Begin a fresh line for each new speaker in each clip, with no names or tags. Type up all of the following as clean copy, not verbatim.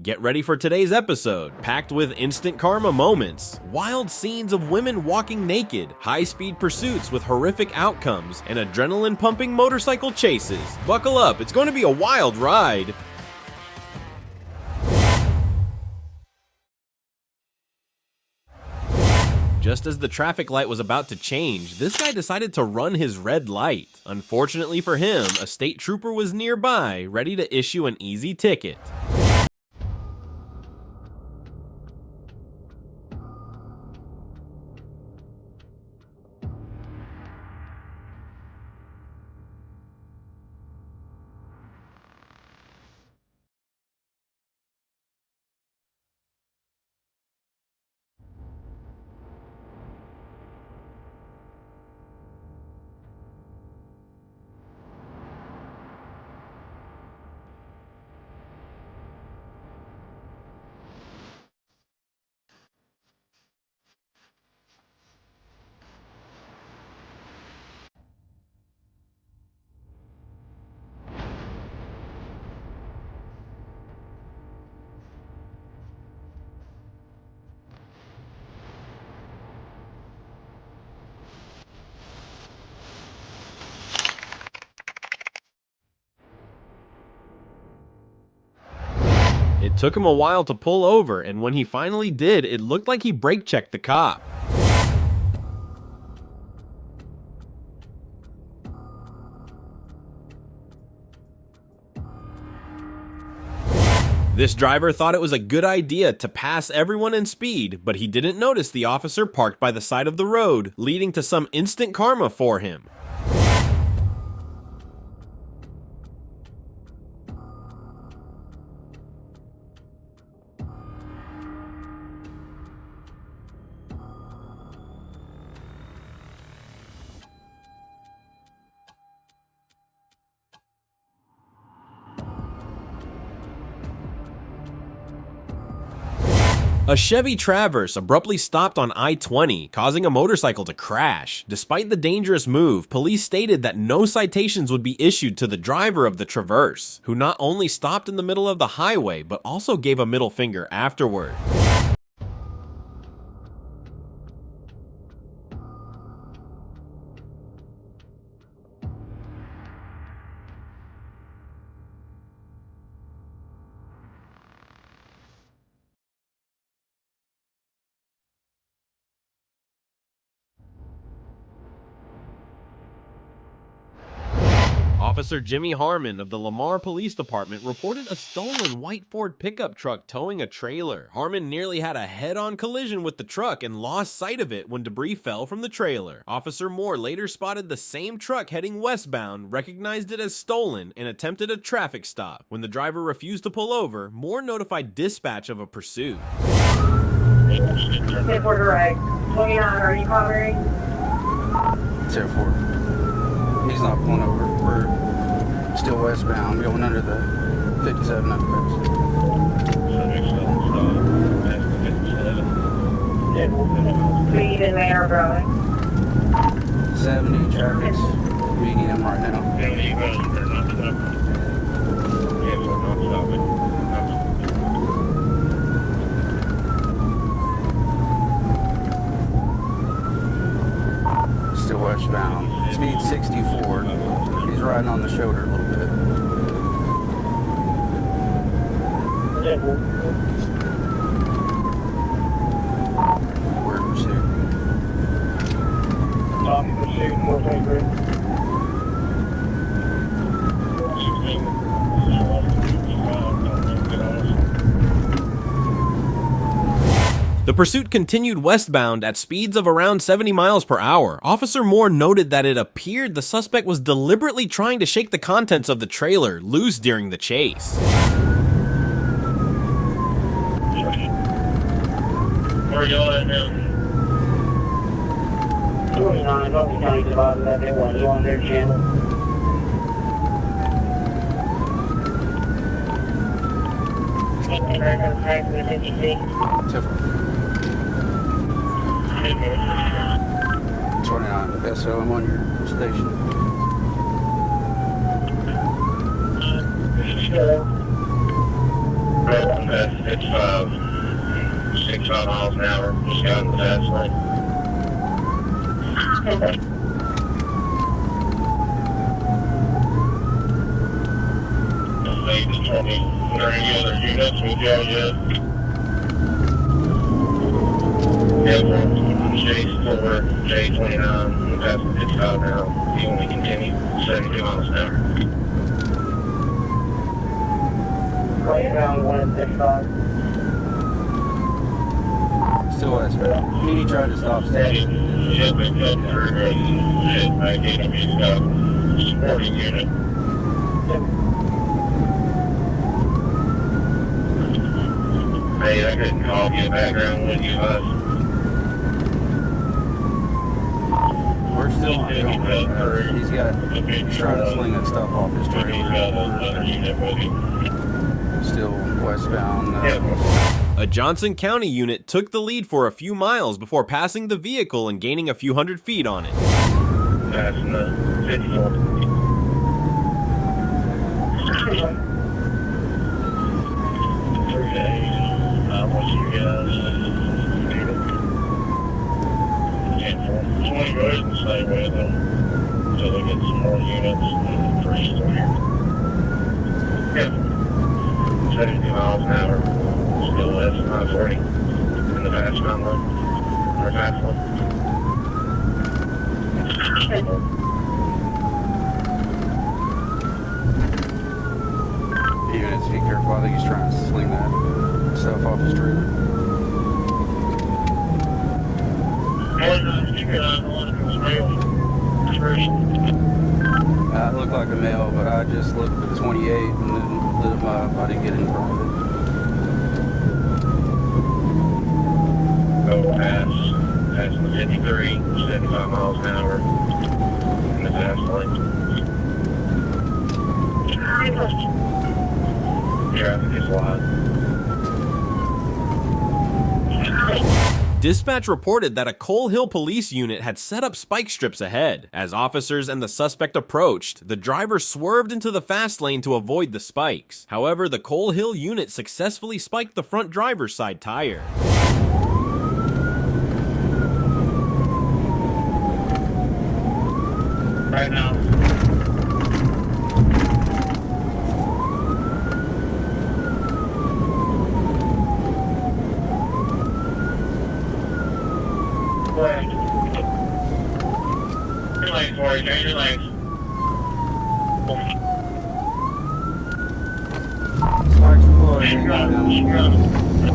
Get ready for today's episode, packed with instant karma moments, wild scenes of women walking naked, high-speed pursuits with horrific outcomes, and adrenaline-pumping motorcycle chases. Buckle up, it's going to be a wild ride! Just as the traffic light was about to change, this guy decided to run his red light. Unfortunately for him, a state trooper was nearby, ready to issue an easy ticket. It took him a while to pull over, and when he finally did, it looked like he brake-checked the cop. This driver thought it was a good idea to pass everyone in speed, but he didn't notice the officer parked by the side of the road, leading to some instant karma for him. A Chevy Traverse abruptly stopped on I-20, causing a motorcycle to crash. Despite the dangerous move, police stated that no citations would be issued to the driver of the Traverse, who not only stopped in the middle of the highway, but also gave a middle finger afterward. Officer Jimmy Harmon of the Lamar Police Department reported a stolen white Ford pickup truck towing a trailer. Harmon nearly had a head-on collision with the truck and lost sight of it when debris fell from the trailer. Officer Moore later spotted the same truck heading westbound, recognized it as stolen, and attempted a traffic stop. When the driver refused to pull over, Moore notified dispatch of a pursuit.
10-4 direct. 29, are you covering?
10-4. He's not pulling over. We're still westbound, going under the 57 underpass.
Speed and manner driving.
70, traffic's beating him right now. Still westbound. Speed 64. He's riding on the shoulder a little bit. We're in pursuit.
Pursuit, 423.
The pursuit continued westbound at speeds of around 70 miles per hour. Officer Moore noted that it appeared the suspect was deliberately trying to shake the contents of the trailer loose during the chase.
Where are y'all at now?
29, Dalton County divided that they want you on their channel. American Flag 356.
29, SO, I'm on your station.
Sure.
past 65 miles an hour. Just got in the fast lane. Late 20. Are there any other units with you yet? Yeah, J4, J29, past 55 now. You only continue 72 miles an hour.
Right around 165.
Still westbound. He tried to stop steady.
Shit been cut through and shit back in. He's got supporting unit. Hey, I couldn't call you background with you, but
We're still not going westbound. He's trying to sling that stuff off his
he's got
trailer.
another unit with him.
Still westbound.
A Johnson County unit took the lead for a few miles before passing the vehicle and gaining a few hundred feet on it.
Passing the 54. Okay. What you guys need it? 20, go ahead and stay with them until they get some more units and freeze them here. Yeah. 70 miles an hour. Still less than 40 in the fast lane. Or fast one.
Units, be careful. I think he's trying to sling that stuff off his trailer. It looked like a male, but I just looked at the 28 and then lit him up. I didn't get in front of it.
Go past the 53, 75 miles an hour in the fast lane. Traffic is wide.
Dispatch reported that a Coal Hill police unit had set up spike strips ahead. As officers and the suspect approached, the driver swerved into the fast lane to avoid the spikes. However, the Coal Hill unit successfully spiked the front driver's side tire.
Right now. Change your lanes, Corey. Change your lanes.
Spikes deployed.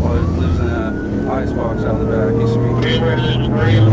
Well, he's losing that ice box out of the back. He's speaking.
Be aware there's three of them.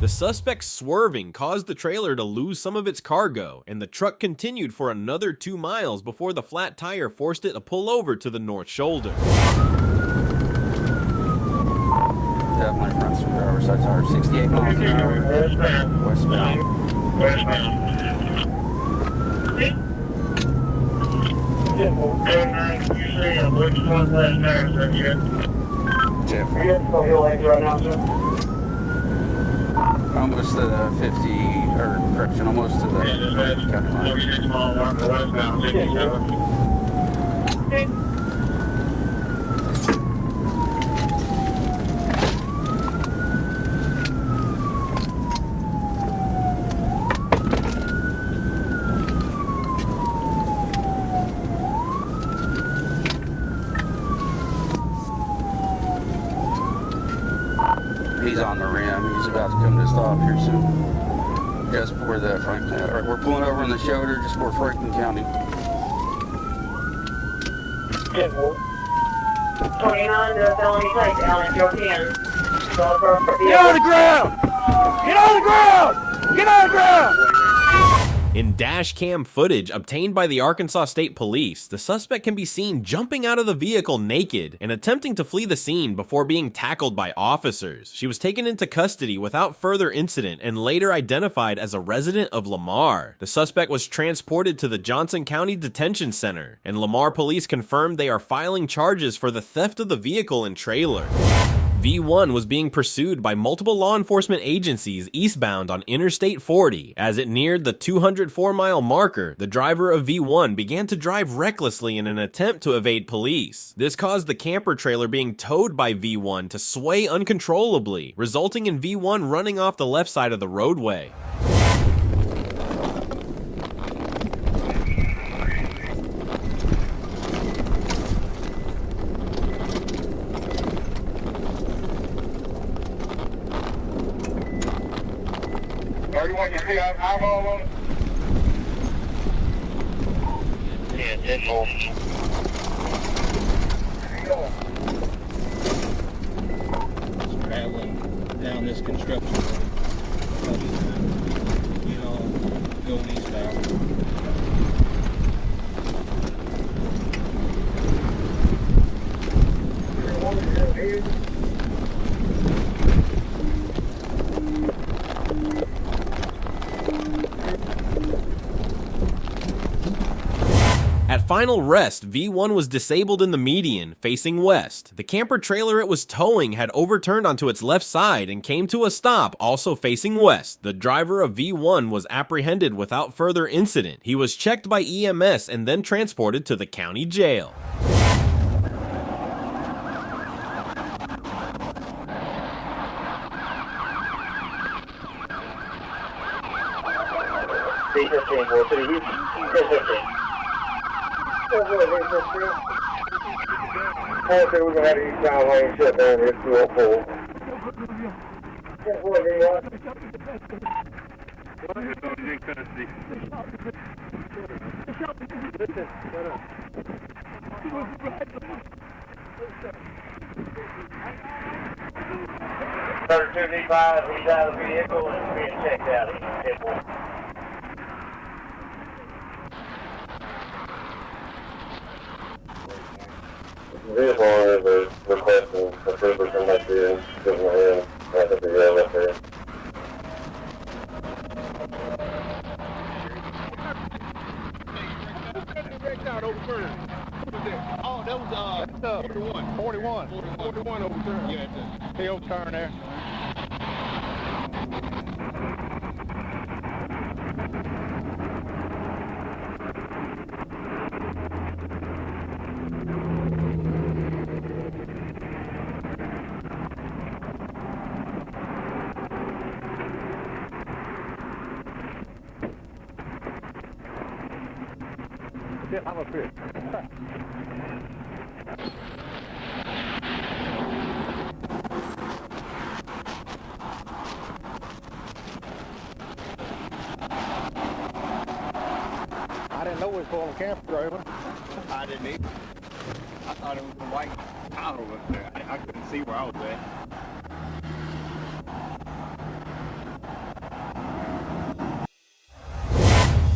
The suspect's swerving caused the trailer to lose some of its cargo, and the truck continued for another 2 miles before the flat tire forced it to pull over to the north shoulder.
Definitely front driver's side tire. 68 miles an hour.
Westbound.
Westbound.
Westbound. 10-9, you see which one last tire is that yet?
Almost to the 50, or correction, almost to the county line.
46 mile mark for westbound, 67.
He's on the rim. He's about to come to a stop here soon. Just before the Franklin. All right, we're pulling over on the shoulder just before Franklin County.
29 to felony plate, Alan European.
Get on the ground! Get on the ground! Get on the ground!
In dashcam footage obtained by the Arkansas State Police, the suspect can be seen jumping out of the vehicle naked and attempting to flee the scene before being tackled by officers. She was taken into custody without further incident and later identified as a resident of Lamar. The suspect was transported to the Johnson County Detention Center, and Lamar police confirmed they are filing charges for the theft of the vehicle and trailer. V1 was being pursued by multiple law enforcement agencies eastbound on Interstate 40. As it neared the 204-mile marker, the driver of V1 began to drive recklessly in an attempt to evade police. This caused the camper trailer being towed by V1 to sway uncontrollably, resulting in V1 running off the left side of the roadway.
You want your eyeball on it? Yeah, that's all.
Traveling down this construction road, you know, going eastbound.
At final rest, V1 was disabled in the median, facing west. The camper trailer it was towing had overturned onto its left side and came to a stop, also facing west. The driver of V1 was apprehended without further incident. He was checked by EMS and then transported to the county jail.
C-15, War City, C-15.
We're going to have the eastbound lane shut down here, 204.
He's out of the vehicle and is being checked out. He's
Vehicle owners are requesting a trooper come back here and give them a hand at the video up there.
Oh, that was 41 overturned. Yeah, he overturned there. I'm up here. I didn't know it was for a camper trailer. I didn't either. I thought it was the white collar was there. I couldn't see where I was at.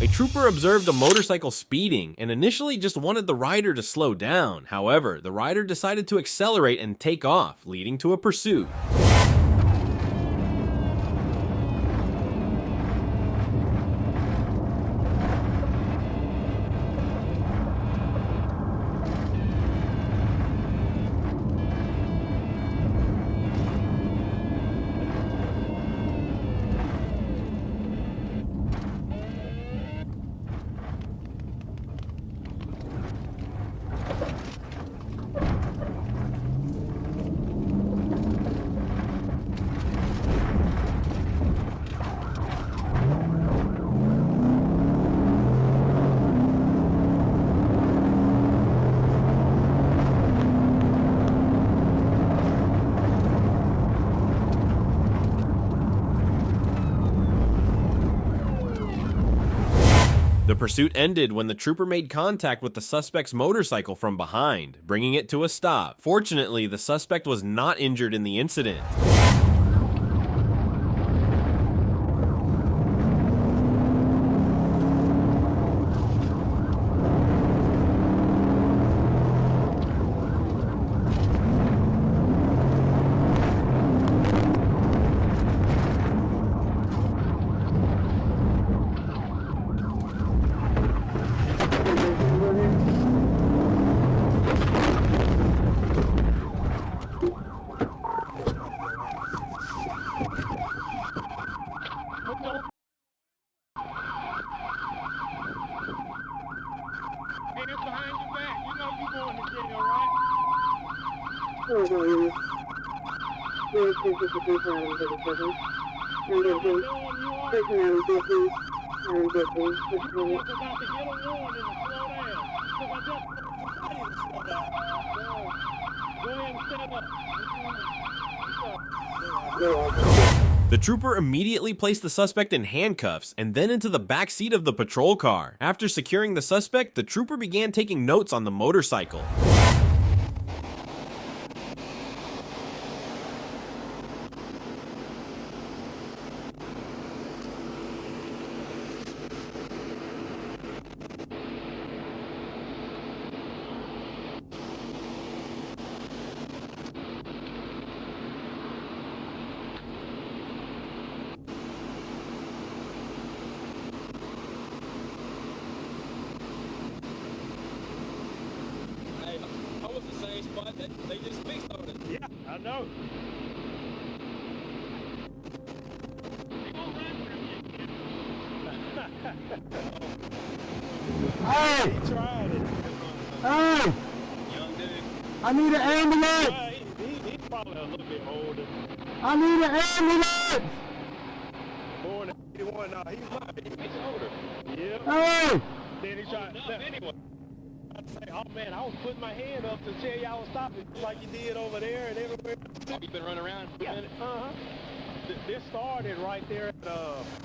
A trooper observed a motorcycle speeding and initially just wanted the rider to slow down. However, the rider decided to accelerate and take off, leading to a pursuit. The pursuit ended when the trooper made contact with the suspect's motorcycle from behind, bringing it to a stop. Fortunately, the suspect was not injured in the incident. The trooper immediately placed the suspect in handcuffs and then into the back seat of the patrol car. After securing the suspect, the trooper began taking notes on the motorcycle.
They just fixed on it.
Yeah, I know.
Hey!
He tried it.
Hey!
Young dude.
I need an ambulance!
Well, he's probably a little bit older.
I need an ambulance!
Born in 81, no, he's older. Yeah.
Hey!
Then he tried. Anyway. I'd say, oh man, I was putting my hand up to tell y'all to stop it like you did over there and everywhere.
Oh, you been running around?
Yeah. This started right there at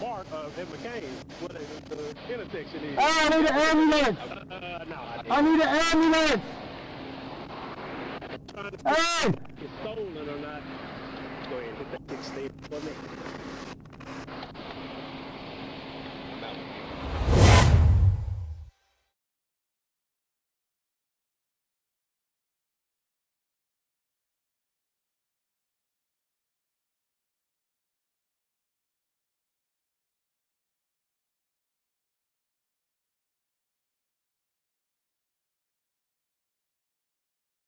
Mark at McCain, where the intersection is.
Hey, I need an ambulance!
No,
I need an ambulance!
trying to
Hey!
it's stolen or not. Go ahead and hit that 16 for me.